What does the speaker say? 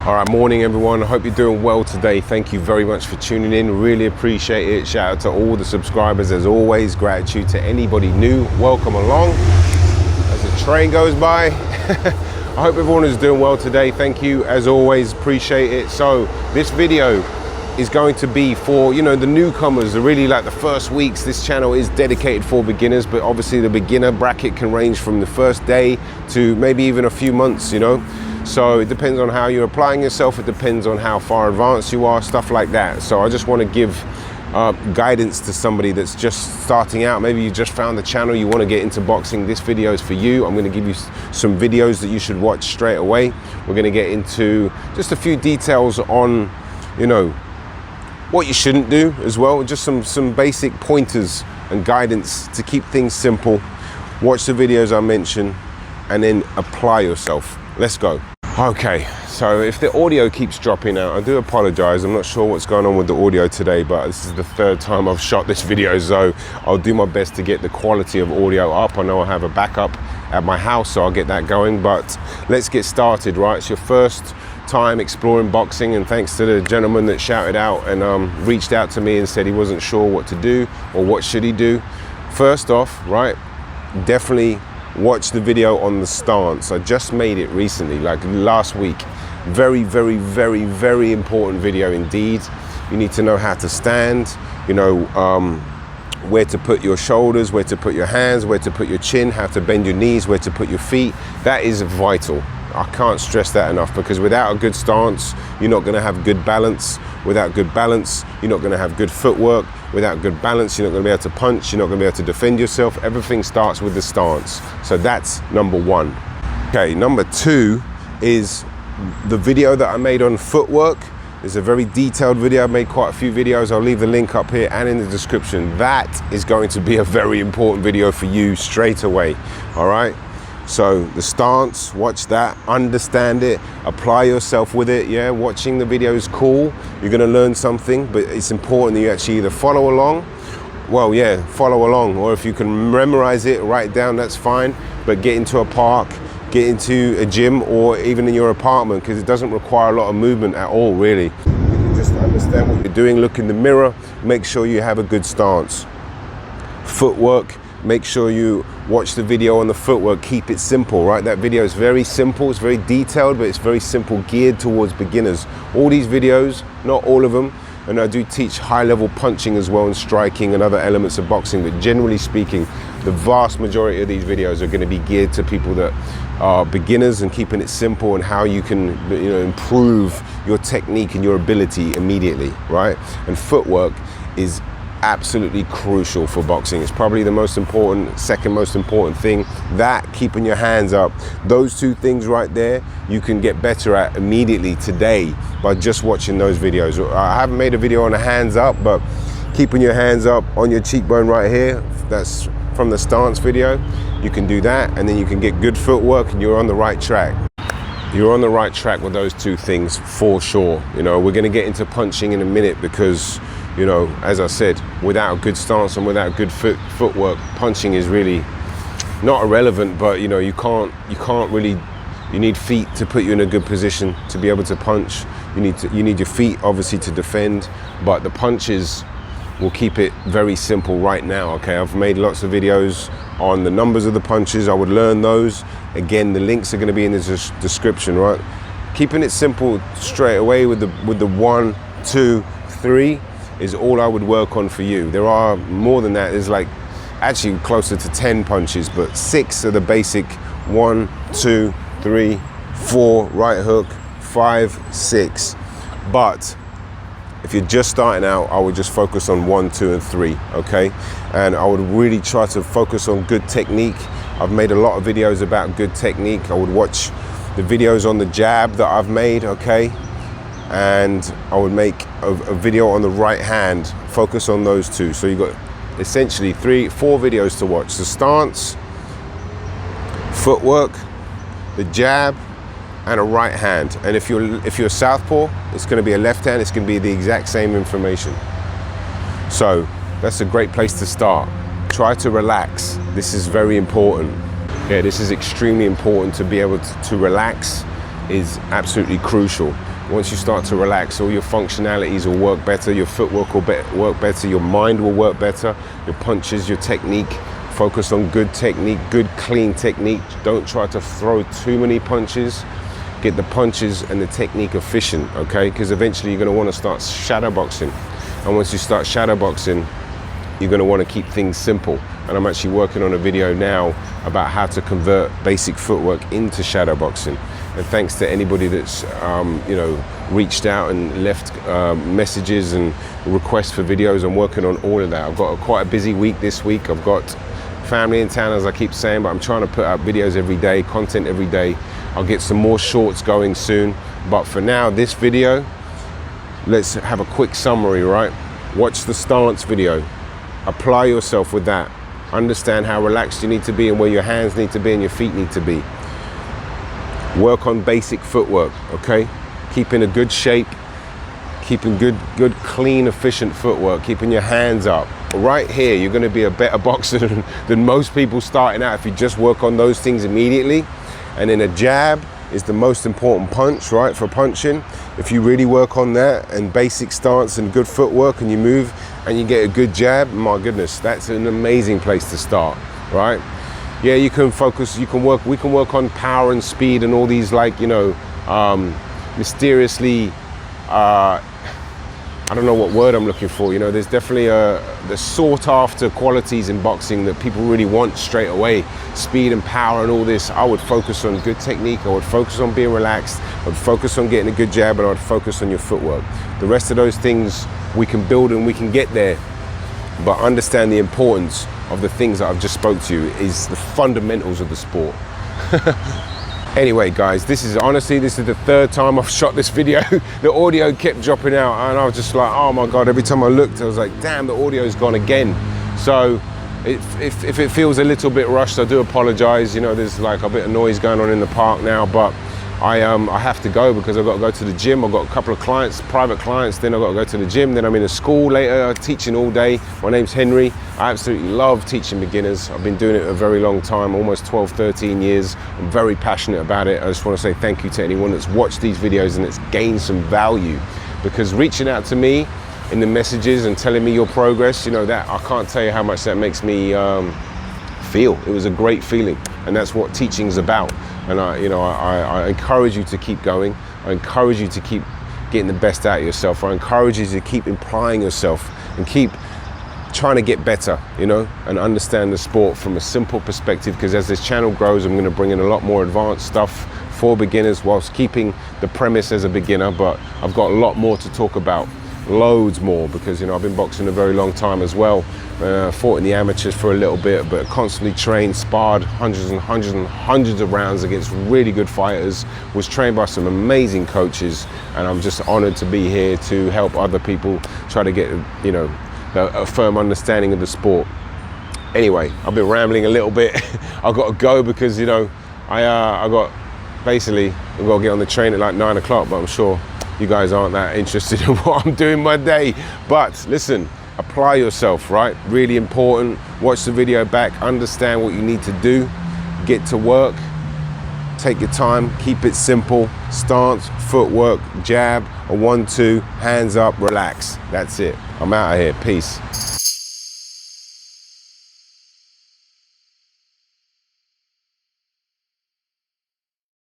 All right, morning everyone. I hope you're doing well today. Thank you very much for tuning in. Really appreciate it. Shout out to all the subscribers as always. Gratitude to anybody new. Welcome along as the train goes by. I hope everyone is doing well today. Thank you as always. Appreciate it. So this video is going to be for, the newcomers, really like the first weeks. This channel is dedicated for beginners, but obviously the beginner bracket can range from the first day to maybe even a few months, So it depends on how you're applying yourself. It depends on how far advanced you are, stuff like that. So I just want to give guidance to somebody that's just starting out. Maybe you just found the channel, you want to get into boxing. This video is for you. I'm going to give you some videos that you should watch straight away. We're going to get into just a few details on, what you shouldn't do as well. Just some basic pointers and guidance to keep things simple. Watch the videos I mentioned and then apply yourself. Let's go. Okay, so if the audio keeps dropping out, I do apologize. I'm not sure what's going on with the audio today, but this is the third time I've shot this video, so I'll do my best to get the quality of audio up. I know I have a backup at my house, so I'll get that going, but let's get started, right? It's your first time exploring boxing, and thanks to the gentleman that shouted out and reached out to me and said he wasn't sure what to do or what should he do. First off, right, definitely watch the video on the stance. I just made it recently, like last week. Very, very, very, very important video indeed. You need to know how to stand, where to put your shoulders, where to put your hands, where to put your chin, how to bend your knees, where to put your feet. That is vital. I can't stress that enough, because without a good stance, you're not going to have good balance. Without good balance, you're not going to have good footwork. Without good balance, you're not going to be able to punch. You're not going to be able to defend yourself. Everything starts with the stance. So that's number one. Okay, number two is the video that I made on footwork. It's a very detailed video. I made quite a few videos. I'll leave the link up here and in the description. That is going to be a very important video for you straight away. All right. So the stance, watch that, understand it, apply yourself with it. Yeah, watching the video is cool. You're going to learn something, but it's important that you actually either follow along. Well, yeah, follow along. Or if you can memorize it, write it down, that's fine. But get into a park, get into a gym, or even in your apartment, because it doesn't require a lot of movement at all, really. You can just understand what you're doing, look in the mirror, make sure you have a good stance. Footwork, make sure you watch the video on the footwork, keep it simple, right? That video is very simple, it's very detailed, but it's very simple, geared towards beginners. All these videos, not all of them, and I do teach high-level punching as well, and striking and other elements of boxing, but generally speaking, the vast majority of these videos are going to be geared to people that are beginners and keeping it simple, and how you can improve your technique and your ability immediately, right? And footwork is absolutely crucial for boxing. It's probably the most important, second most important thing. That, keeping your hands up, those two things right there, you can get better at immediately today by just watching those videos. I haven't made a video on the hands up, but keeping your hands up on your cheekbone right here, that's from the stance video. You can do that, and then you can get good footwork, and you're on the right track. You're on the right track with those two things for sure. We're going to get into punching in a minute, because as I said, without a good stance and without good footwork, punching is really not irrelevant, but you can't really, you need feet to put you in a good position to be able to punch. You need your feet obviously to defend, but the punches will keep it very simple right now. Okay, I've made lots of videos on the numbers of the punches. I would learn those. Again, the links are going to be in the description, right? Keeping it simple straight away with the 1, 2, 3 is all I would work on for you. There are more than that. There's like actually closer to 10 punches, but 6 are the basic. 1, 2, 3, 4, right hook, 5, 6. But if you're just starting out, I would just focus on 1, 2, and 3, okay? And I would really try to focus on good technique. I've made a lot of videos about good technique. I would watch the videos on the jab that I've made, okay? And I would make a video on the right hand, focus on those two. So you've got essentially 3, 4 videos to watch. The stance, footwork, the jab, and a right hand. And if you're southpaw, it's going to be a left hand. It's going to be the exact same information. So that's a great place to start. Try to relax. This is very important. Yeah, this is extremely important. To be able to relax is absolutely crucial. Once you start to relax, all your functionalities will work better, your footwork will work better, your mind will work better, your punches, your technique. Focus on good technique, good clean technique. Don't try to throw too many punches. Get the punches and the technique efficient, okay? Because eventually you're gonna wanna start shadow boxing. And once you start shadow boxing, you're gonna wanna keep things simple. And I'm actually working on a video now about how to convert basic footwork into shadow boxing. And thanks to anybody that's reached out and left messages and requests for videos. I'm working on all of that. I've got quite a busy week this week. I've got family in town, as I keep saying, but I'm trying to put out videos every day, content every day. I'll get some more shorts going soon. But for now, this video, let's have a quick summary, right? Watch the stance video. Apply yourself with that. Understand how relaxed you need to be and where your hands need to be and your feet need to be. Work on basic footwork, okay? Keeping a good shape, keeping good, clean, efficient footwork, keeping your hands up. Right here, you're gonna be a better boxer than most people starting out if you just work on those things immediately. And then a jab is the most important punch, right, for punching. If you really work on that and basic stance and good footwork and you move and you get a good jab, my goodness, that's an amazing place to start, right? Yeah, you can focus, we can work on power and speed and all these mysteriously, I don't know what word I'm looking for, there's definitely the sought after qualities in boxing that people really want straight away. Speed and power and all this. I would focus on good technique, I would focus on being relaxed, I would focus on getting a good jab, and I would focus on your footwork. The rest of those things we can build and we can get there, but understand the importance of the things that I've just spoke to you is the fundamentals of the sport. Anyway, guys, this is the third time I've shot this video. The audio kept dropping out and I was just like, oh my God, every time I looked, I was like, damn, the audio's gone again. So if it feels a little bit rushed, I do apologize. There's like a bit of noise going on in the park now, but I have to go because I've got to go to the gym. I've got a couple of clients, private clients, then I've got to go to the gym, then I'm in a school later, teaching all day. My name's Henry. I absolutely love teaching beginners. I've been doing it a very long time, almost 12, 13 years. I'm very passionate about it. I just want to say thank you to anyone that's watched these videos and that's gained some value, because reaching out to me in the messages and telling me your progress, that I can't tell you how much that makes me feel. It was a great feeling, and that's what teaching's about. And I encourage you to keep going. I encourage you to keep getting the best out of yourself. I encourage you to keep applying yourself and keep trying to get better, and understand the sport from a simple perspective, because as this channel grows, I'm going to bring in a lot more advanced stuff for beginners whilst keeping the premise as a beginner, but I've got a lot more to talk about. Loads more, because I've been boxing a very long time as well. Fought in the amateurs for a little bit, but constantly trained, sparred hundreds and hundreds and hundreds of rounds against really good fighters, was trained by some amazing coaches, and I'm just honored to be here to help other people try to get a firm understanding of the sport. Anyway, I've been rambling a little bit. I've got to go because I've got to get on the train at like 9 o'clock, but I'm sure you guys aren't that interested in what I'm doing my day. But listen, apply yourself, right? Really important. Watch the video back, understand what you need to do, get to work, take your time, keep it simple. Stance, footwork, jab, a 1-2, hands up, relax. That's it. I'm out of here. Peace.